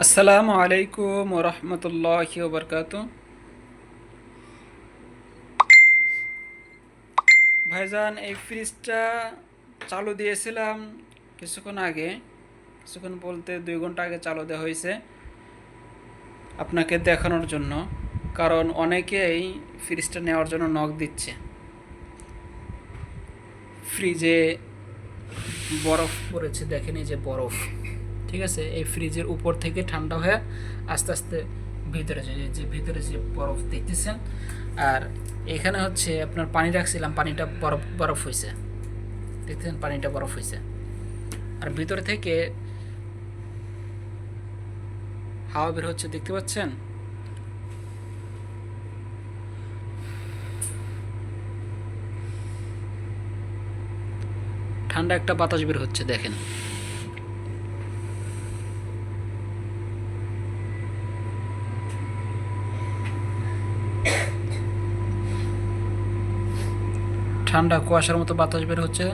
আসসালামু আলাইকুম ওরহমতুল্লাহি ওবরকাতু। ভাইজান, এই ফ্রিজটা চালু দিয়েছিলাম কিছুক্ষণ আগে। কিছুক্ষণ বলতে 2 ঘন্টা আগে চালু দেওয়া হয়েছে আপনাকে দেখানোর জন্য। কারণ অনেকেই ফ্রিজটা নেওয়ার জন্য নক দিচ্ছে। ফ্রিজে বরফ পড়েছে, দেখেন এই যে বরফ। ঠিক আছে, এই ফ্রিজের উপর থেকে ঠান্ডা হয়ে আস্তে আস্তে ভিতরে ভিতরে যে বরফ দেখতেছেন। আর এখানে হচ্ছে আপনার পানি রাখছিলাম, পানিটা বরফ বরফ হয়েছে, দেখতেছেন পানিটা বরফ হয়েছে। আর ভিতরে থেকে হাওয়া বের হচ্ছে, দেখতে পাচ্ছেন। ঠান্ডা একটা বাতাস বের হচ্ছে, দেখেন। ঠান্ডা কুয়াশার মতো বাতাস বের হচ্ছে।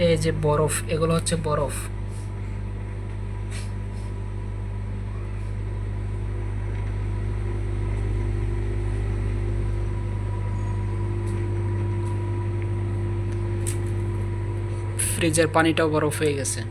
এই যে বরফ, এগুলো হচ্ছে বরফ। ফ্রিজের পানিটাও বরফ হয়ে গেছে।